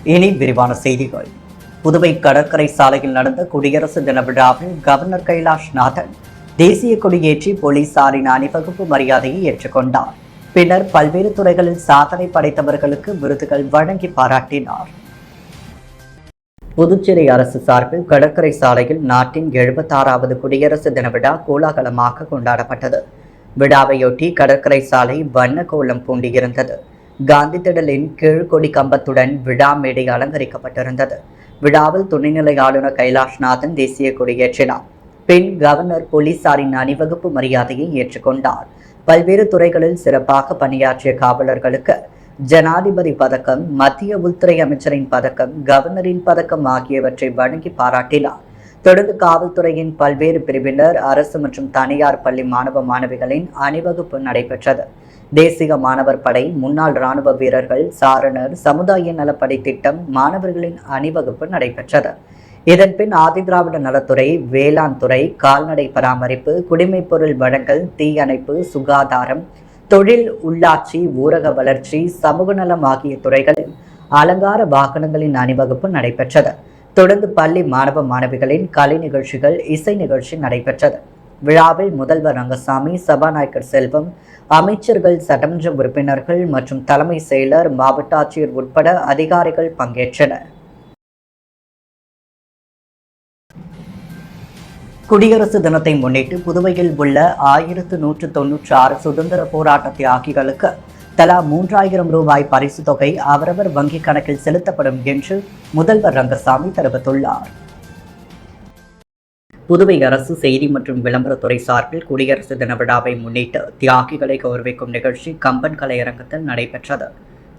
இனி விரிவான செய்திகள். புதுவை கடற்கரை சாலையில் நடந்த குடியரசு தின விழாவில் கவர்னர் கைலாஷ்நாதன் தேசிய கொடியேற்றி போலீசாரின் அணிவகுப்பு மரியாதையை ஏற்றுக்கொண்டார். பின்னர் பல்வேறு துறைகளில் சாதனை படைத்தவர்களுக்கு விருதுகள் வழங்கி பாராட்டினார். புதுச்சேரி அரசு சார்பில் கடற்கரை சாலையில் நாட்டின் 76வது குடியரசு தின விழா கோலாகலமாக கொண்டாடப்பட்டது. விழாவையொட்டி கடற்கரை சாலை வண்ண கோலம் பூண்டியிருந்தது. காந்தி திடலின் கீழ்கொடி கம்பத்துடன் விழா மேடை அலங்கரிக்கப்பட்டிருந்தது. விழாவில் துணைநிலை ஆளுநர் கைலாஷ்நாதன் தேசிய கொடியேற்றினார். பின் கவர்னர் போலீசாரின் அணிவகுப்பு மரியாதையை ஏற்றுக்கொண்டார். பல்வேறு துறைகளில் சிறப்பாக பணியாற்றிய காவலர்களுக்கு ஜனாதிபதி பதக்கம், மத்திய உள்துறை அமைச்சரின் பதக்கம், கவர்னரின் பதக்கம் ஆகியவற்றை வழங்கி பாராட்டினார். தொடர்ந்து காவல்துறையின் பல்வேறு பிரிவினர், அரசு மற்றும் தனியார் பள்ளி மாணவ மாணவிகளின் அணிவகுப்பு நடைபெற்றது. தேசிய மாணவர் படை, முன்னாள் இராணுவ வீரர்கள், சாரணர், சமுதாய நலப்படை திட்டம் மாணவர்களின் அணிவகுப்பு நடைபெற்றது. இதன்பின் ஆதிதிராவிட நலத்துறை, வேளாண் துறை, கால்நடை பராமரிப்பு, குடிமைப் பொருள் வழங்கல், தீயணைப்பு, சுகாதாரம், தொழில், உள்ளாட்சி, ஊரக வளர்ச்சி, சமூக நலம் ஆகிய துறைகளில் அலங்கார வாகனங்களின் அணிவகுப்பு நடைபெற்றது. தொடர்ந்து பள்ளி மாணவ மாணவிகளின் கலை நிகழ்ச்சிகள், இசை நிகழ்ச்சி நடைபெற்றது. விழாவில் முதல்வர் ரங்கசாமி, சபாநாயகர் செல்வம், அமைச்சர்கள், சட்டமன்ற உறுப்பினர்கள் மற்றும் தலைமை செயலர், மாவட்ட ஆட்சியர் உட்பட அதிகாரிகள் பங்கேற்றனர். குடியரசு தினத்தை முன்னிட்டு புதுவையில் உள்ள 1196 சுதந்திர போராட்ட தியாகிகளுக்கு தலா 3000 ரூபாய் பரிசு தொகை அவரவர் வங்கிக் கணக்கில் செலுத்தப்படும் என்று முதல்வர் ரங்கசாமி தெரிவித்துள்ளார். புதுவை அரசு செய்தி மற்றும் விளம்பரத்துறை சார்பில் குடியரசு தின விழாவை முன்னிட்டு தியாகிகளை கௌரவிக்கும் நிகழ்ச்சி கம்பன் கலையரங்கத்தில் நடைபெற்றது.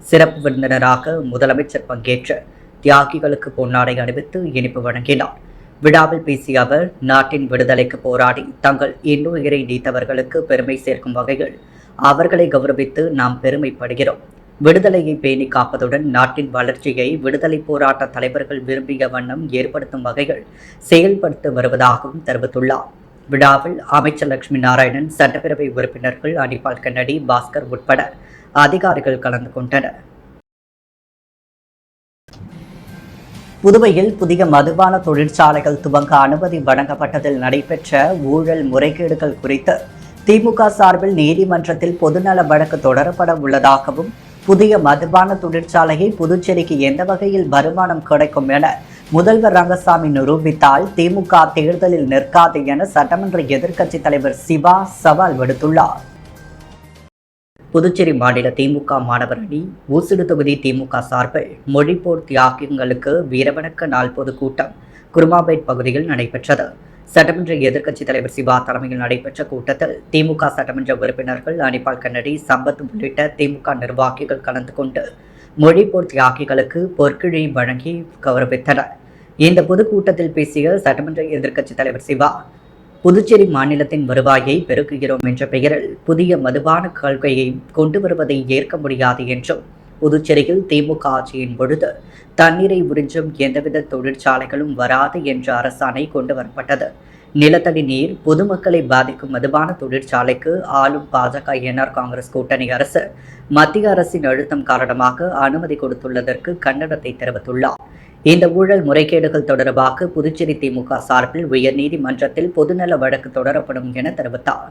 சிறப்பு விருந்தினராக முதலமைச்சர் பங்கேற்று தியாகிகளுக்கு பொன்னாடை அணிவித்து இனிப்பு வழங்கினார். விழாவில் பேசிய அவர், நாட்டின் விடுதலைக்கு போராடி தங்கள் இன்னுயிரை நீத்தவர்களுக்கு பெருமை சேர்க்கும் வகையில் அவர்களை கௌரவித்து நாம் பெருமைப்படுகிறோம். விடுதலையை பேணி காப்பதுடன் நாட்டின் வளர்ச்சியை விடுதலை போராட்ட தலைவர்கள் விரும்பிய வண்ணம் ஏற்படுத்தும் வகைகள் செயல்படுத்தி வருவதாகவும் தெரிவித்துள்ளார். விழாவில் அமைச்சர் லட்சுமி நாராயணன், சட்டப்பேரவை உறுப்பினர்கள் அனிபால் கன்னடி, பாஸ்கர் உட்பட அதிகாரிகள் கலந்து கொண்டனர். புதுவையில் புதிய மதுபான தொழிற்சாலைகள் துவங்க அனுமதி வழங்கப்பட்டதில் நடைபெற்ற ஊழல் முறைகேடுகள் குறித்து திமுக சார்பில் நீதிமன்றத்தில் பொதுநல வழக்கு தொடரப்பட உள்ளதாகவும், புதிய மதுபான தொழிற்சாலையை புதுச்சேரிக்கு எந்த வகையில் வருமானம் கிடைக்கும் என முதல்வர் ரங்கசாமி நிரூபித்தால் திமுக தேர்தலில் நிற்காது என சட்டமன்ற எதிர்க்கட்சித் தலைவர் சிவா சவால் விடுத்துள்ளார். புதுச்சேரி மாநில திமுக மாணவர் அணி ஊசுடு தொகுதி திமுக சார்பில் மொழிப்போர் தியாகிகளுக்கு வீரவணக்க நாள் பொதுக்கூட்டம் குருமாபேட் பகுதியில் நடைபெற்றது. சட்டமன்ற எதிர்க்கட்சித் தலைவர் சிவா தலைமையில் நடைபெற்ற கூட்டத்தில் திமுக சட்டமன்ற உறுப்பினர்கள் அனிபால் கன்னடி, சம்பத் உள்ளிட்ட திமுக நிர்வாகிகள் கலந்து கொண்டு மொழிப்போர் தியாகிகளுக்கு பொற்கிழி வழங்கி கௌரவித்தனர். இந்த பொதுக்கூட்டத்தில் பேசிய சட்டமன்ற எதிர்க்கட்சித் தலைவர் சிவா, புதுச்சேரி மாநிலத்தின் வருவாயை பெருக்குகிறோம் என்ற பெயரில் புதிய மதுபான கொள்கையை கொண்டு வருவதை ஏற்க முடியாது என்றும், புதுச்சேரியில் திமுக ஆட்சியின் பொழுது தண்ணீரை உறிஞ்சும் எந்தவித தொழிற்சாலைகளும் வராது என்ற அரசாணை கொண்டு வரப்பட்டது. நிலத்தடி நீர் பொதுமக்களை பாதிக்கும் மதுபான தொழிற்சாலைக்கு ஆளும் பாஜக என்ஆர் காங்கிரஸ் கூட்டணி அரசு மத்திய அரசின் அழுத்தம் காரணமாக அனுமதி கொடுத்துள்ளதற்கு கண்டனத்தை தெரிவித்துள்ளார். இந்த ஊழல் முறைகேடுகள் தொடர்பாக புதுச்சேரி திமுக சார்பில் உயர்நீதிமன்றத்தில் பொதுநல வழக்கு தொடரப்படும் என தெரிவித்தார்.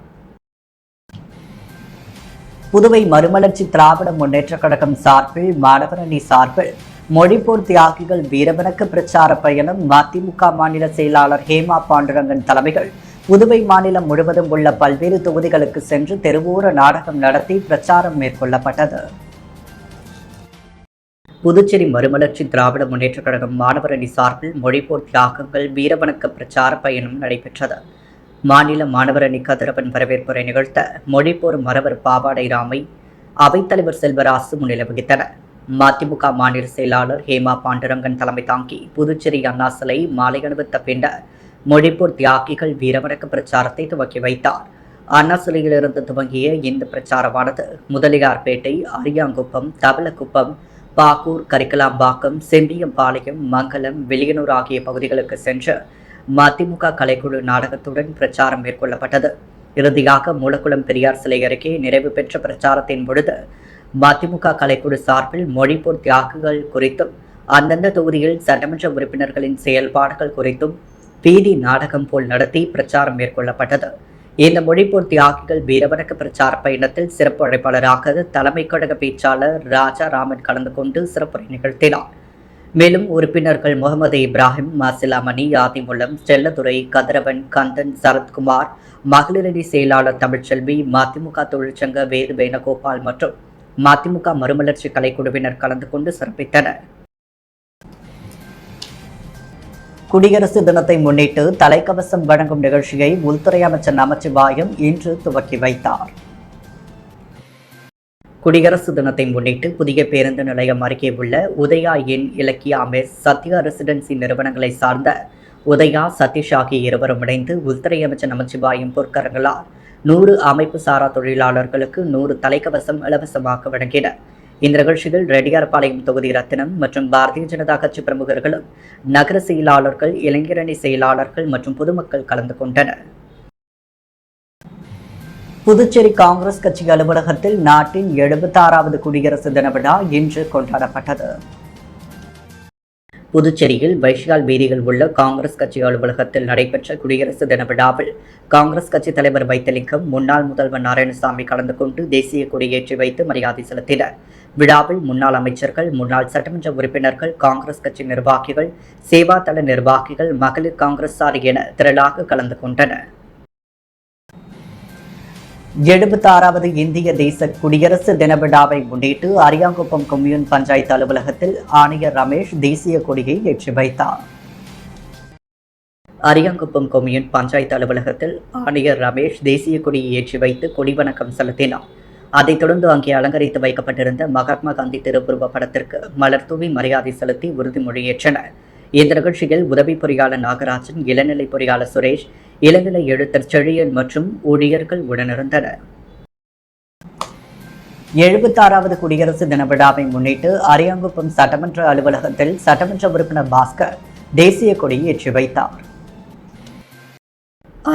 புதுவை மறுமலர்ச்சி திராவிட முன்னேற்றக் கழகம் சார்பில் மாணவர் அணி சார்பில் மொழிப்போர் தியாகிகள் வீரவணக்க பிரச்சார பயணம் மதிமுக மாநில செயலாளர் ஹேமா பாண்டுரங்கன் தலைமையில் புதுவை மாநிலம் முழுவதும் உள்ள பல்வேறு தொகுதிகளுக்கு சென்று தெருவோர நாடகம் நடத்தி பிரச்சாரம் மேற்கொள்ளப்பட்டது. புதுச்சேரி மறுமலர்ச்சி திராவிட முன்னேற்றக் கழகம் மாணவர் அணி சார்பில் மொழிப்போர் தியாகங்கள் வீரவணக்க பிரச்சார பயணம் நடைபெற்றது. மாநில மாணவர் அணி கதிரவன் வரவேற்புரை நிகழ்த்த மொழிப்போர் மறவர் பாவாடை ராமை, அவைத்தலைவர் செல்வராசு முன்னிலை வகித்தனர். மதிமுக மாநில செயலாளர் ஹேமா பாண்டுரங்கன் தலைமை தாங்கி புதுச்சேரி அண்ணா சிலை மாலை அணிவித்த பின்னர் மொழிப்போர் தியாகிகள் வீரவணக்க பிரச்சாரத்தை துவக்கி வைத்தார். அண்ணா சிலையிலிருந்து துவங்கிய இந்த பிரச்சாரமானது முதலியார்பேட்டை, அரியாங்குப்பம், தவளக்குப்பம், பாக்கூர், கரிக்கலாம்பாக்கம், செம்பியம்பாளையம், மங்கலம், வெளியனூர் ஆகிய பகுதிகளுக்கு சென்று மதிமுக கலைக்குழு நாடகத்துடன் பிரச்சாரம் மேற்கொள்ளப்பட்டது. இறுதியாக மூலக்குளம் பெரியார் சிலை அருகே நிறைவு பெற்ற பிரச்சாரத்தின் பொழுது மதிமுக கலைக்குழு சார்பில் மொழிப்போர் தியாகிகள் குறித்தும் அந்தந்த தொகுதியில் சட்டமன்ற உறுப்பினர்களின் செயல்பாடுகள் குறித்தும் வீதி நாடகம் போல் நடத்தி பிரச்சாரம் மேற்கொள்ளப்பட்டது. இந்த மொழிப்போர் தியாகிகள் வீரவணக்க பிரச்சார பயணத்தில் சிறப்பு அழைப்பாளராக தலைமை கழக பேச்சாளர் ராஜாராமன் கலந்து கொண்டு சிறப்புரை நிகழ்த்தினார். மேலும் உறுப்பினர்கள் முகமது இப்ராஹிம், மாசிலாமணி, ஆதிமுல்லம், செல்லதுரை, கதிரவன், கந்தன், சரத்குமார், மகளிரணி செயலாளர் தமிழ்ச்செல்வி, மதிமுக தொழிற்சங்க வேது வேணுகோபால் மற்றும் மதிமுக மறுமலர்ச்சி கலைக்குழுவினர் கலந்து கொண்டு சிறப்பித்தனர். குடியரசு தினத்தை முன்னிட்டு தலைக்கவசம் வழங்கும் நிகழ்ச்சியை உள்துறை அமைச்சர் நமச்சிவாயம் இன்று துவக்கி வைத்தார். குடியரசு தினத்தை முன்னிட்டு புதிய பேருந்து நிலையம் அருகே உள்ள உதயா என் இலக்கியா மெஸ், சத்யா ரெசிடென்சி நிறுவனங்களை சார்ந்த உதயா, சதீஷ் ஆகிய இருவரும் இணைந்து உள்துறை அமைச்சர் நமச்சிவாயம் பொற்கரங்களால் 100 அமைப்பு சாரா தொழிலாளர்களுக்கு 100 தலைக்கவசம் இலவசமாக வழங்கினர். இந்த நிகழ்ச்சியில் ரெட்டியார்பாளையம் தொகுதி ரத்தினம் மற்றும் பாரதிய ஜனதா கட்சி பிரமுகர்களும், நகர செயலாளர்கள், இளைஞரணி செயலாளர்கள் மற்றும் பொதுமக்கள் கலந்து கொண்டனர். புதுச்சேரி காங்கிரஸ் கட்சி அலுவலகத்தில் நாட்டின் 76வது குடியரசு தின விழா இன்று கொண்டாடப்பட்டது. புதுச்சேரியில் வைஷால் வீதியில் உள்ள காங்கிரஸ் கட்சி அலுவலகத்தில் நடைபெற்ற குடியரசு தின விழாவில் காங்கிரஸ் கட்சி தலைவர் வைத்திலிங்கம், முன்னாள் முதல்வர் நாராயணசாமி கலந்து கொண்டு தேசிய கொடியேற்றி வைத்து மரியாதை செலுத்தினர். விழாவில் முன்னாள் அமைச்சர்கள், முன்னாள் சட்டமன்ற உறுப்பினர்கள், காங்கிரஸ் கட்சி நிர்வாகிகள், சேவா தள நிர்வாகிகள், மகளிர் காங்கிரசார் என திரளாக கலந்து கொண்டனர். 76வது இந்திய தேச குடியரசு தின விழாவை முன்னிட்டு அரியாங்குப்பம் கொம்யூன் பஞ்சாயத்து அலுவலகத்தில் ஆணையர் ரமேஷ் தேசிய கொடியை ஏற்றி வைத்தார். அரியாங்குப்பம் கொம்யூன் பஞ்சாயத்து அலுவலகத்தில் ஆணையர் ரமேஷ் தேசிய கொடியை ஏற்றி வைத்து கொடிவணக்கம் செலுத்தினார். அதைத் தொடர்ந்து அங்கே அலங்கரித்து வைக்கப்பட்டிருந்த மகாத்மா காந்தி திருவுருவ படத்திற்கு மலர் தூவி மரியாதை செலுத்தி உறுதிமொழியேற்றனர். இந்த நிகழ்ச்சியில் உதவி பொறியாளர் நாகராஜன், இளநிலை பொறியாளர் சுரேஷ், இளநிலை எழுத்தர் செழியன் மற்றும் ஊழியர்கள் உடனிருந்தனர். 76வது குடியரசு தின விழாவை முன்னிட்டு அரியாங்குப்பம் சட்டமன்ற அலுவலகத்தில் சட்டமன்ற உறுப்பினர் பாஸ்கர் தேசிய கொடியை ஏற்றி வைத்தார்.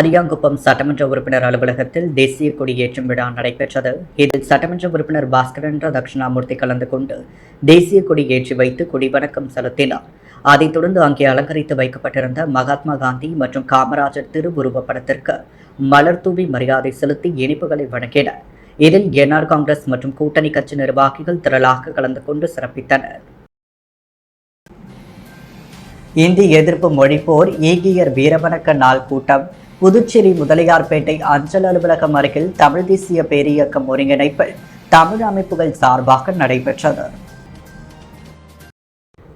அரியாங்குப்பம் சட்டமன்ற உறுப்பினர் அலுவலகத்தில் தேசிய கொடியேற்றும் விழா நடைபெற்றது. இதில் சட்டமன்ற உறுப்பினர் பாஸ்கரன் தட்சிணாமூர்த்தி கலந்து கொண்டு தேசிய கொடி ஏற்றி வைத்து கொடிவணக்கம் செலுத்தினார். அதைத் தொடர்ந்து அங்கே அலங்கரித்து வைக்கப்பட்டிருந்த மகாத்மா காந்தி மற்றும் காமராஜர் திருவுருவ படத்திற்கு மலர் தூவி மரியாதை செலுத்தி இனிப்புகளை வழங்கினர். இதில் என்ஆர் காங்கிரஸ் மற்றும் கூட்டணி கட்சி நிர்வாகிகள் திரளாக கலந்து கொண்டு சிறப்பித்தனர். இந்தி எதிர்ப்பு மொழிப்போர் ஈகியர் வீரவணக்க நாள் கூட்டம் புதுச்சேரி முதலியார்பேட்டை அஞ்சல் அலுவலகம் அருகில் தமிழ் தேசிய பேரியக்கம் ஒருங்கிணைப்பில் தமிழ் அமைப்புகள் சார்பாக நடைபெற்றது.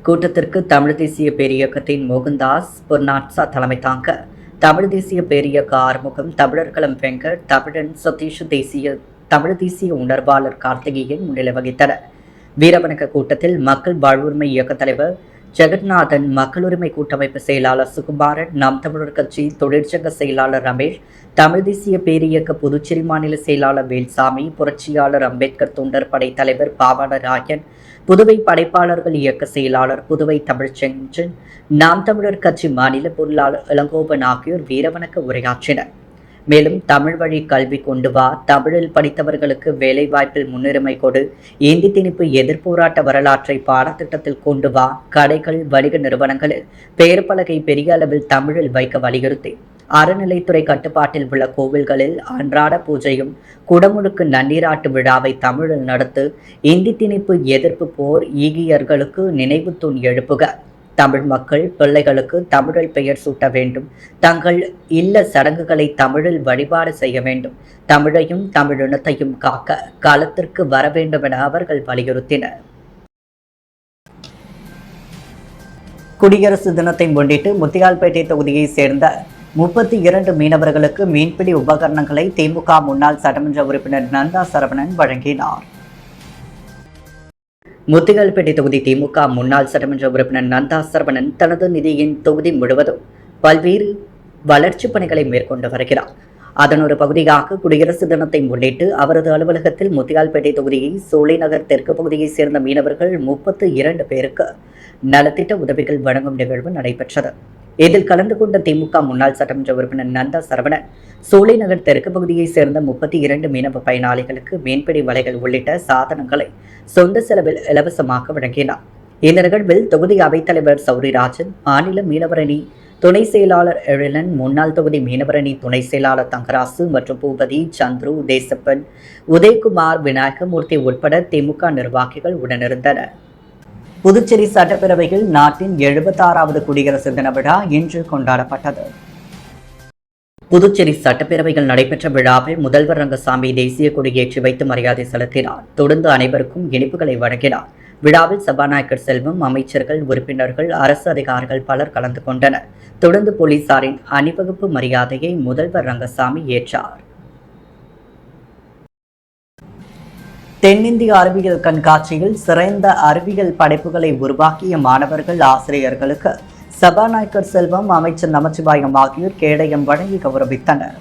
கூட்டத்திற்கு தமிழ் தேசிய பேரியக்கத்தின் மோகன்தாஸ் பொர்னாட்சா தலைமை தாங்க, தமிழ் தேசிய பேரியக்க ஆறுமுகம், தமிழர்களம் வெங்கட், தமிழன் சதீஷ், தமிழ் தேசிய உணர்வாளர் கார்த்திகேயன் முன்னிலை வகித்தனர். வீரவணக்க கூட்டத்தில் மக்கள் வாழ்வுரிமை இயக்க தலைவர் ஜெகநாதன், மக்கள் உரிமை கூட்டமைப்பு செயலாளர் சுகுமாரன், நாம் தமிழர் கட்சி தொழிற்சங்க செயலாளர் ரமேஷ், தமிழ் தேசிய பேரியக்க புதுச்சேரி மாநில செயலாளர் வேல்சாமி, புரட்சியாளர் அம்பேத்கர் தொண்டர் படை தலைவர் பாவாணராயன், புதுவை படைப்பாளர்கள் இயக்க செயலாளர் புதுவை தமிழ்ச்செஞ்சன், நாம் தமிழர் கட்சி மாநில பொருளாளர் இளங்கோவன் ஆகியோர் வீரவணக்க உரையாற்றினர். மேலும் தமிழ் வழி கல்வி கொண்டு வா, தமிழில் படித்தவர்களுக்கு வேலைவாய்ப்பில் முன்னுரிமை கொடு, இந்தி திணிப்பு எதிர்போராட்ட வரலாற்றை பாடத்திட்டத்தில் கொண்டு வா, கடைகள், வணிக நிறுவனங்களில் பெயர் பலகை பெரிய அளவில் தமிழில் வைக்க வலியுறுத்தி, அறநிலைத்துறை கட்டுப்பாட்டில் உள்ள கோவில்களில் அன்றாட பூஜையும் குடமுழுக்கு நன்னீராட்டு விழாவை தமிழில் நடத்து, இந்தி திணிப்பு எதிர்ப்பு போர் ஈகியர்களுக்கு நினைவு தூண் எழுப்புக, தமிழ் மக்கள் பிள்ளைகளுக்கு தமிழில் பெயர் சூட்ட வேண்டும், தங்கள் இல்ல சடங்குகளை தமிழில் வழிபாடு செய்ய வேண்டும், தமிழையும் தமிழினத்தையும் காக்க களத்திற்கு வர வேண்டும் என அவர்கள் வலியுறுத்தினர். குடியரசு தினத்தை முன்னிட்டு முத்தியால்பேட்டை தொகுதியை சேர்ந்த 32 மீனவர்களுக்கு மீன்பிடி உபகரணங்களை திமுக முன்னாள் சட்டமன்ற உறுப்பினர் நந்தா சரவணன் வழங்கினார். முத்தியால்பேட்டை தொகுதி திமுக முன்னாள் சட்டமன்ற உறுப்பினர் நந்தா சரவணன் தனது நிதியின் தொகுதி முழுவதும் பல்வேறு வளர்ச்சிப் பணிகளை மேற்கொண்டு வருகிறார். அதன் ஒரு பகுதியாக குடியரசு தினத்தை முன்னிட்டு அவரது அலுவலகத்தில் முத்தியால்பேட்டை தொகுதியை சோலைநகர் தெற்கு பகுதியைச் சேர்ந்த மீனவர்கள் 32 பேருக்கு நலத்திட்ட உதவிகள் வழங்கும் நிகழ்வு நடைபெற்றது. இதில் கலந்து கொண்ட திமுக முன்னாள் சட்டமன்ற உறுப்பினர் நந்தா சரவணன் சோலைநகர் தெற்கு பகுதியைச் சேர்ந்த 32 மீனவ பயனாளிகளுக்கு மீன்பிடி வலைகள் உள்ளிட்ட சாதனங்களை சொந்த செலவில் இலவசமாக வழங்கினார். இந்த நிகழ்வில் தொகுதி அவைத்தலைவர் சௌரிராஜன், மாநில மீனவரணி துணை செயலாளர் எழிலன், முன்னாள் தொகுதி மீனவரணி துணை செயலாளர் தங்கராசு மற்றும் பூபதி, சந்துரு, தேசப்பன், உதயகுமார், விநாயகமூர்த்தி உட்பட திமுக நிர்வாகிகள் உடனிருந்தனர். புதுச்சேரி சட்டப்பேரவையில் நாட்டின் 76வது குடியரசு தின விழா இன்று கொண்டாடப்பட்டது. புதுச்சேரி சட்டப்பேரவையில் நடைபெற்ற விழாவில் முதல்வர் ரங்கசாமி தேசிய கொடியேற்றி வைத்து மரியாதை செலுத்தினார். தொடர்ந்து அனைவருக்கும் இனிப்புகளை வழங்கினார். விழாவில் சபாநாயகர் செல்வம், அமைச்சர்கள், உறுப்பினர்கள், அரசு அதிகாரிகள் பலர் கலந்து கொண்டனர். தொடர்ந்து போலீசாரின் அணிவகுப்பு மரியாதையை முதல்வர் ரங்கசாமி ஏற்றார். தென்னிந்திய அறிவியல் கண்காட்சியில் சிறந்த அறிவியல் படைப்புகளை உருவாக்கிய மாணவர்கள், ஆசிரியர்களுக்கு சபாநாயகர் செல்வம், அமைச்சர் நமச்சிவாயம் ஆகியோர் கேடயம் வழங்கி கௌரவித்தனர்.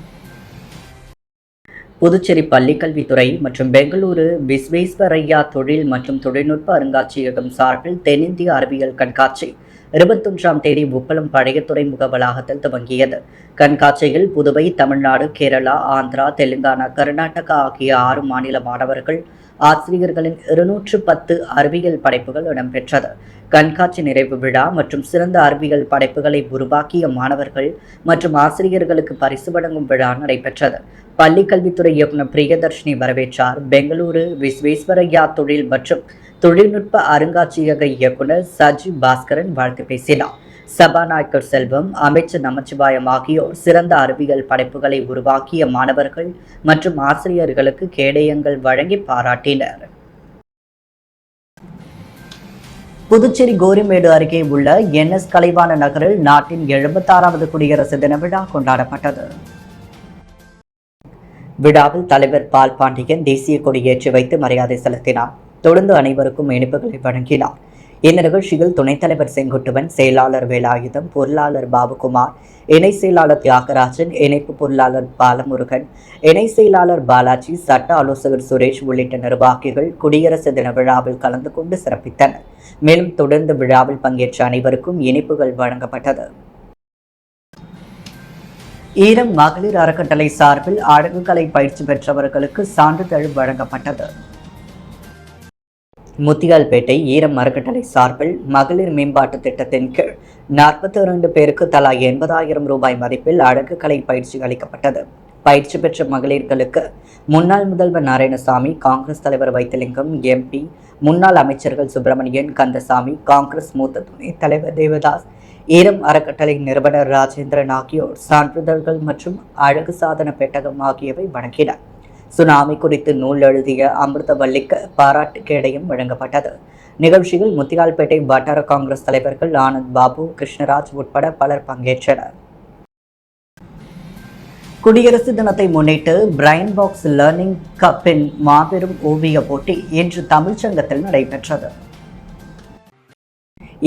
புதுச்சேரி பள்ளிக்கல்வித்துறை மற்றும் பெங்களூரு விஸ்வேஸ்வரய்யா தொழில் மற்றும் தொழில்நுட்ப அருங்காட்சியகம் சார்பில் தென்னிந்திய அறிவியல் கண்காட்சி 21ஆம் தேதி உப்பளம் பழைய துறைமுக வளாகத்தில் துவங்கியது. கண்காட்சியில் புதுவை, தமிழ்நாடு, கேரளா, ஆந்திரா, தெலுங்கானா, கர்நாடகா ஆகிய 6 மாநில மாணவர்கள், ஆசிரியர்களின் 210 அறிவியல் படைப்புகள் இடம்பெற்றது. கண்காட்சி நிறைவு விழா மற்றும் சிறந்த அறிவியல் படைப்புகளை உருவாக்கிய மாணவர்கள் மற்றும் ஆசிரியர்களுக்கு பரிசு வழங்கும் விழா நடைபெற்றது. பள்ளிக்கல்வித்துறை இயக்குநர் பிரியதர்ஷினி வரவேற்றார். பெங்களூரு விஸ்வேஸ்வரய்யா தொழில் மற்றும் தொழில்நுட்ப அருங்காட்சியக இயக்குநர் சஜி பாஸ்கரன் வாழ்த்து பேசினார். சபாநாயகர் செல்வம், அமைச்சர் நமச்சிவாயம் ஆகியோர் சிறந்த அறிவியல் படைப்புகளை உருவாக்கிய மாணவர்கள் மற்றும் ஆசிரியர்களுக்கு கேடயங்கள் வழங்கி பாராட்டினர். புதுச்சேரி கோரிமேடு அருகே உள்ள NS கலைவாண நகரில் நாட்டின் 76வது குடியரசு தின விழா கொண்டாடப்பட்டது. விழாவில் தலைவர் பால் பாண்டியன் தேசிய கொடியேற்றி வைத்து மரியாதை செலுத்தினார். தொடர்ந்து அனைவருக்கும் இனிப்புகளை வழங்கினார். இந்த நிகழ்ச்சியில் துணைத் தலைவர் செங்குட்டுவன், செயலாளர் வேலாயுதம், பொருளாளர் பாபுகுமார், இணை செயலாளர் தியாகராஜன், இணைப்பு பொருளாளர் பாலமுருகன், இணை செயலாளர் பாலாஜி, சட்ட ஆலோசகர் சுரேஷ் உள்ளிட்ட நிர்வாகிகள் குடியரசு தின விழாவில் கலந்து கொண்டு சிறப்பித்தனர். மேலும் தொடர்ந்து விழாவில் பங்கேற்ற அனைவருக்கும் இனிப்புகள் வழங்கப்பட்டது. ஈரம் மகளிர் அறக்கட்டளை சார்பில் அழகுக்கலை பயிற்சி பெற்றவர்களுக்கு சான்றிதழ் வழங்கப்பட்டது. முத்தியால்பேட்டை ஈரம் அறக்கட்டளை சார்பில் மகளிர் மேம்பாட்டு திட்டத்தின் கீழ் 42 பேருக்கு தலா 80,000 ரூபாய் மதிப்பில் அழகுக்கலை பயிற்சி அளிக்கப்பட்டது. பயிற்சி பெற்ற மகளிர்களுக்கு முன்னாள் முதல்வர் நாராயணசாமி, காங்கிரஸ் தலைவர் வைத்திலிங்கம், MP, முன்னாள் அமைச்சர்கள் சுப்பிரமணியன், கந்தசாமி, காங்கிரஸ் மூத்த துணைத் தலைவர் தேவதாஸ், ஈரம் அறக்கட்டளை நிறுவனர் ராஜேந்திரன் ஆகியோர் சான்றிதழ்கள் மற்றும் அழகு சாதன பெட்டகம் ஆகியவை வழங்கினர். சுனாமி குறித்து நூல் எழுதிய அமிர்தவல்லிக்கு பாராட்டு கேடயம் வழங்கப்பட்டது. நிகழ்ச்சியில் முத்தியால்பேட்டை வட்டார காங்கிரஸ் தலைவர்கள் ஆனந்த் பாபு, கிருஷ்ணராஜ் உட்பட பலர் பங்கேற்றனர். குடியரசு தினத்தை முன்னிட்டு பிரைன் பாக்ஸ் லேர்னிங் கப்பின் மாபெரும் ஓவிய போட்டி இன்று தமிழ்ச்சங்கத்தில் நடைபெற்றது.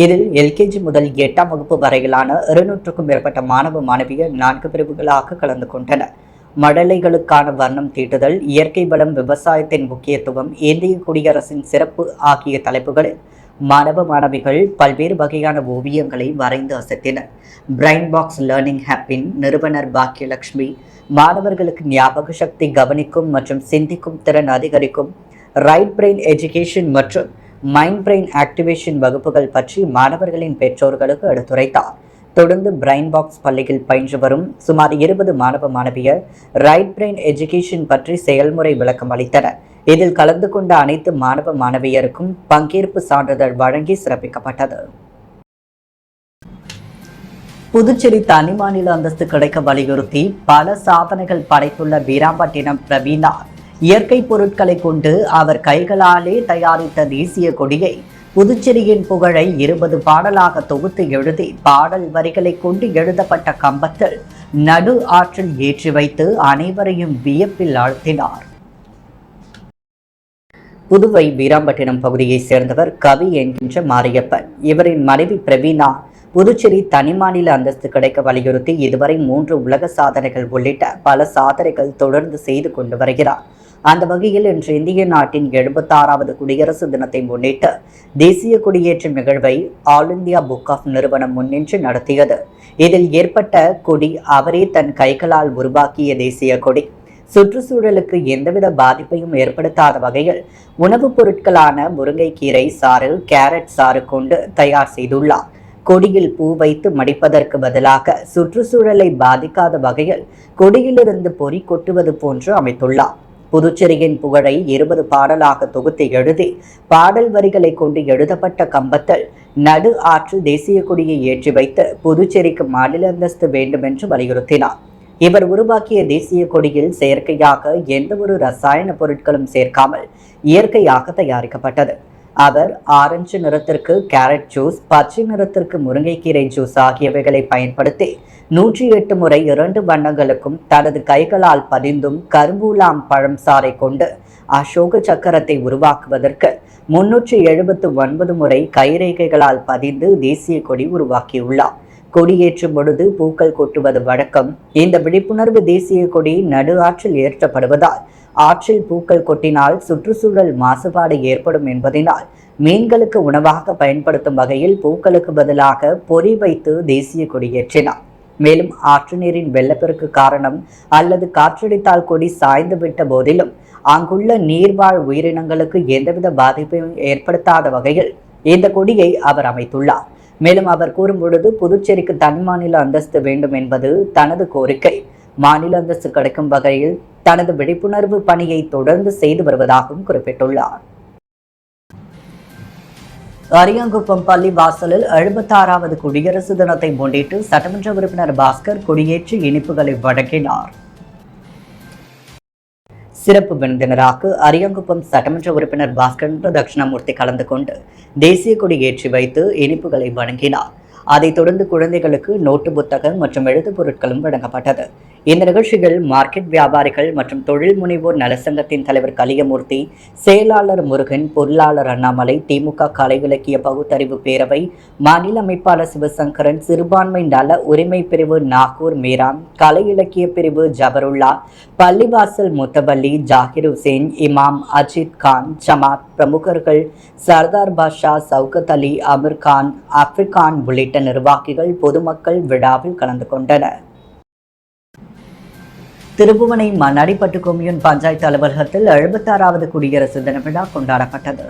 இதில் LKG முதல் 8ஆம் வகுப்பு வரையிலான 200க்கும் மேற்பட்ட மாணவ மாணவியர் 4 பிரிவுகளாக கலந்து கொண்டனர். மழலைகளுக்கான வர்ணம் தீட்டுதல், இயற்கை வளம், விவசாயத்தின் முக்கியத்துவம், இந்திய குடியரசின் சிறப்பு ஆகிய தலைப்புகளில் மாணவ மாணவிகள் பல்வேறு வகையான ஓவியங்களை வரைந்து அசத்தினர். பிரைன் பாக்ஸ் லேர்னிங் ஹப்பின் நிறுவனர் பாக்கியலட்சுமி மாணவர்களுக்கு ஞாபக சக்தி, கவனிக்கும் மற்றும் சிந்திக்கும் திறன் அதிகரிக்கும் ரைட் பிரெயின் எஜுகேஷன் மற்றும் மைண்ட் பிரெயின் ஆக்டிவேஷன் வகுப்புகள் பற்றி மாணவர்களின் பெற்றோர்களுக்கு எடுத்துரைத்தார். தொடர்ந்து பிரைன் பாக்ஸ் பள்ளியில் பயின்று வரும் சுமார் 20 மாணவ மாணவியர் ரைட் பிரெயின் எஜுகேஷன் பற்றி செயல்முறை விளக்கம் அளித்தனர். இதில் கலந்து கொண்ட அனைத்து மாணவ மாணவியருக்கும் பங்கேற்பு சான்றிதழ் வழங்கி சிறப்பிக்கப்பட்டது. புதுச்சேரி தனி மாநில அந்தஸ்து கிடைக்க வலியுறுத்தி பல சாதனைகள் படைத்துள்ள வீராம்பட்டினம் பிரவீனா இயற்கை பொருட்களை கொண்டு அவர் கைகளாலே தயாரித்த தேசிய கொடியை புதுச்சேரியின் புகழை 20 பாடலாக தொகுத்து எழுதி பாடல் வரிகளை கொண்டு எழுதப்பட்ட கம்பத்தில் நடு ஆற்றில் ஏற்றி வைத்து அனைவரையும் வியப்பில் ஆழ்த்தினார். புதுவை வீராம்பட்டினம் பகுதியைச் சேர்ந்தவர் கவி என்கின்ற மாரியப்பன். இவரின் மனைவி பிரவீனா புதுச்சேரி தனி மாநில அந்தஸ்து கிடைக்க வலியுறுத்தி இதுவரை 3 உலக சாதனைகள் உள்ளிட்ட பல சாதனைகள் தொடர்ந்து செய்து கொண்டு வருகிறார். அந்த வகையில் இன்று இந்திய நாட்டின் 76வது குடியரசு தினத்தை முன்னிட்டு தேசிய கொடியேற்றும் நிகழ்வை ஆல் இந்தியா புக் ஆஃப் நிறுவனம் முன்னின்று நடத்தியது. இதில் ஏற்பட்ட கொடி அவரே தன் கைகளால் உருவாக்கிய தேசிய கொடி. சுற்றுச்சூழலுக்கு எந்தவித பாதிப்பையும் ஏற்படுத்தாத வகையில் உணவுப் பொருட்களான முருங்கைக்கீரை சாறு, கேரட் சாறு கொண்டு தயார் செய்துள்ளார். கொடியில் பூ வைத்து மடிப்பதற்கு பதிலாக சுற்றுச்சூழலை பாதிக்காத வகையில் கொடியிலிருந்து பொறி கொட்டுவது போன்று அமைத்துள்ளார். புதுச்சேரியின் புகழை 20 பாடலாக தொகுத்து எழுதி பாடல் வரிகளை கொண்டு எழுதப்பட்ட கம்பத்தில் நடு ஆற்றில் தேசிய கொடியை ஏற்றி வைத்து புதுச்சேரிக்கு மாநில அந்தஸ்து வேண்டும் என்று வலியுறுத்தினார். இவர் உருவாக்கிய தேசிய கொடியில் செயற்கையாக எந்த ஒரு ரசாயன பொருட்களும் சேர்க்காமல் இயற்கையாக தயாரிக்கப்பட்டது. அவர் ஆரஞ்சு நிறத்திற்கு கேரட் ஜூஸ், பச்சை நிறத்திற்கு முருங்கைக்கீரை ஜூஸ் ஆகியவைகளை பயன்படுத்தி 108 முறை 2 வண்ணங்களுக்கும் தனது கைகளால் பதிந்தும் கரும்பூலாம் பழம் சாறை கொண்டு அசோக சக்கரத்தை உருவாக்குவதற்கு 379 முறை கைரேகைகளால் பதிந்து தேசிய கொடி உருவாக்கியுள்ளார். கொடியேற்றும் பொழுது பூக்கள் கொட்டுவது வழக்கம். இந்த விழிப்புணர்வு தேசிய கொடி நடு ஆற்றில் ஏற்றப்படுவதால் ஆற்றில் பூக்கள் கொட்டினால் சுற்றுச்சூழல் மாசுபாடு ஏற்படும் என்பதனால் மீன்களுக்கு உணவாக பயன்படுத்தும் வகையில் பூக்களுக்கு பதிலாக பொறி வைத்து தேசிய கொடியேற்றினார். மேலும் ஆற்று நீரின் வெள்ளப்பெருக்கு காரணம் அல்லது காற்றடித்தால் கொடி சாய்ந்து விட்ட போதிலும் அங்குள்ள நீர்வாழ் உயிரினங்களுக்கு எந்தவித பாதிப்பையும் ஏற்படுத்தாத வகையில் இந்த கொடியை அவர் அமைத்துள்ளார். மேலும் அவர் கூறும் பொழுது புதுச்சேரிக்கு தனி மாநில அந்தஸ்து வேண்டும் என்பது தனது கோரிக்கை. மாநில அந்தஸ்து கிடைக்கும் வகையில் தனது விழிப்புணர்வு பணியை தொடர்ந்து செய்து வருவதாகவும் குறிப்பிட்டுள்ளார். அரியாங்குப்பம் பள்ளி வாசலில் 76வது குடியரசு தினத்தை முன்னிட்டு சட்டமன்ற உறுப்பினர் பாஸ்கர் கொடியேற்றி இனிப்புகளை வழங்கினார். சிறப்பு விருந்தினராக அரியாங்குப்பம் சட்டமன்ற உறுப்பினர் பாஸ்கர் தட்சிணாமூர்த்தி கலந்து கொண்டு தேசிய கொடி ஏற்றி வைத்து இனிப்புகளை வழங்கினார். அதைத் தொடர்ந்து குழந்தைகளுக்கு நோட்டு புத்தகம் மற்றும் எழுது பொருட்களும் வழங்கப்பட்டது. இந்த நிகழ்ச்சியில் மார்க்கெட் வியாபாரிகள் மற்றும் தொழில் முனைவோர் நலசங்கத்தின் தலைவர் கலியமூர்த்தி, செயலாளர் முருகன், பொருளாளர் அண்ணாமலை, திமுக கலை இலக்கிய பகுத்தறிவு பேரவை மாநில அமைப்பாளர் சிவசங்கரன், சிறுபான்மை நல உரிமை பிரிவு நாகூர் மீரான், கலை இலக்கிய பிரிவு ஜபருல்லா, பள்ளிவாசல் முத்தவல்லி, ஜாகிர் ஹுசேன், இமாம் அஜித் கான், ஜமாத் பிரமுகர்கள், சர்தார் பாஷா, சவுகத் அலி, அமீர் கான், ஆப்ரிகான் உள்ளிட்ட நிர்வாகிகள், பொதுமக்கள் விழாவில் கலந்து கொண்டனர். திருபுவனை மண்ணாடிப்பட்டு கொம்யூன் பஞ்சாயத்து அலுவலகத்தில் 76வது குடியரசு தின விழா கொண்டாடப்பட்டது.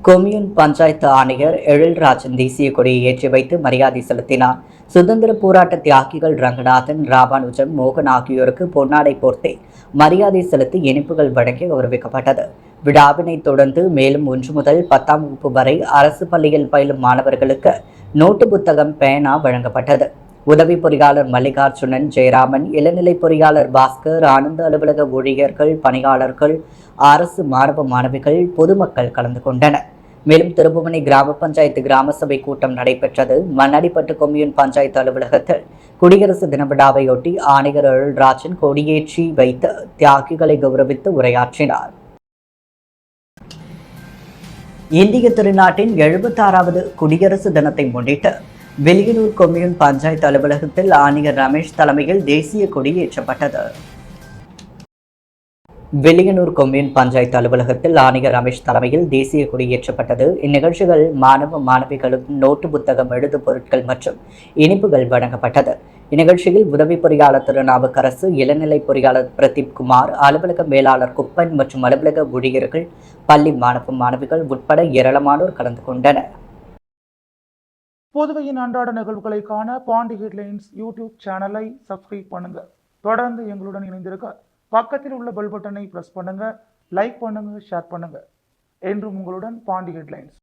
கொம்யூன் பஞ்சாயத்து ஆணையர் எழில்ராஜன் தேசிய கொடியை ஏற்றி வைத்து மரியாதை செலுத்தினார். சுதந்திர போராட்ட தியாகிகள் ரங்கநாதன், ராமானுஜம், மோகன் ஆகியோருக்கு பொன்னாடை போர்த்தி மரியாதை செலுத்தி இனிப்புகள் வழங்கி கௌரவிக்கப்பட்டது. விழாவினை தொடர்ந்து மேலும் 1 முதல் 10ஆம் வகுப்பு வரை அரசு பள்ளியில் பயிலும் மாணவர்களுக்கு நோட்டு புத்தகம், பேனா வழங்கப்பட்டது. உதவி பொறியாளர் மல்லிகார்ஜுனன், ஜெயராமன், இளநிலை பொறியாளர் பாஸ்கர், ஆனந்த அலுவலக ஊழியர்கள், பணியாளர்கள், அரசு மாணவ மாணவிகள், பொதுமக்கள் கலந்து கொண்டனர். மேலும் திருபுவனை கிராம பஞ்சாயத்து கிராம சபை கூட்டம் நடைபெற்றது. மண்ணாடிப்பட்டு கொம்யூன் பஞ்சாயத்து அலுவலகத்தில் குடியரசு தின விழாவையொட்டி ஆணையர் எழில்ராஜன் கொடியேற்றி வைத்து தியாகிகளை கௌரவித்து உரையாற்றினார். இந்திய திருநாட்டின் 76வது குடியரசு தினத்தை முன்னிட்டு வில்லியனூர் கொம்யூன் பஞ்சாயத்து அலுவலகத்தில் ஆணையர் ரமேஷ் தலைமையில் தேசிய கொடி ஏற்றப்பட்டது. வில்லியனூர் கொம்யூன் பஞ்சாயத்து அலுவலகத்தில் ஆணையர் ரமேஷ் தலைமையில் தேசிய கொடி ஏற்றப்பட்டது. இந்நிகழ்ச்சிகள் மாணவ மாணவிகளும் நோட்டு புத்தகம், எழுது பொருட்கள் மற்றும் இனிப்புகள் வழங்கப்பட்டது. இந்நிகழ்ச்சியில் உதவி பொறியாளர் திருநாவுக்கரசு, இளநிலை பொறியாளர் பிரதீப் குமார், அலுவலக மேலாளர் குப்பன் மற்றும் அலுவலக ஊழியர்கள், பள்ளி மாணவ மாணவிகள் உட்பட ஏராளமானோர் கலந்து கொண்டனர். புதுவையின் அன்றாட நிகழ்வுகளை காண பாண்டி ஹெட்லைன்ஸ் யூடியூப் சேனலை சப்ஸ்கிரைப் பண்ணுங்க. தொடர்ந்து எங்களுடன் இணைந்திருக்க பக்கத்தில் உள்ள பெல் பட்டனை பிரஸ் பண்ணுங்க. லைக் பண்ணுங்க, ஷேர் பண்ணுங்க. என்றும் உங்களுடன் பாண்டி ஹெட்லைன்ஸ்.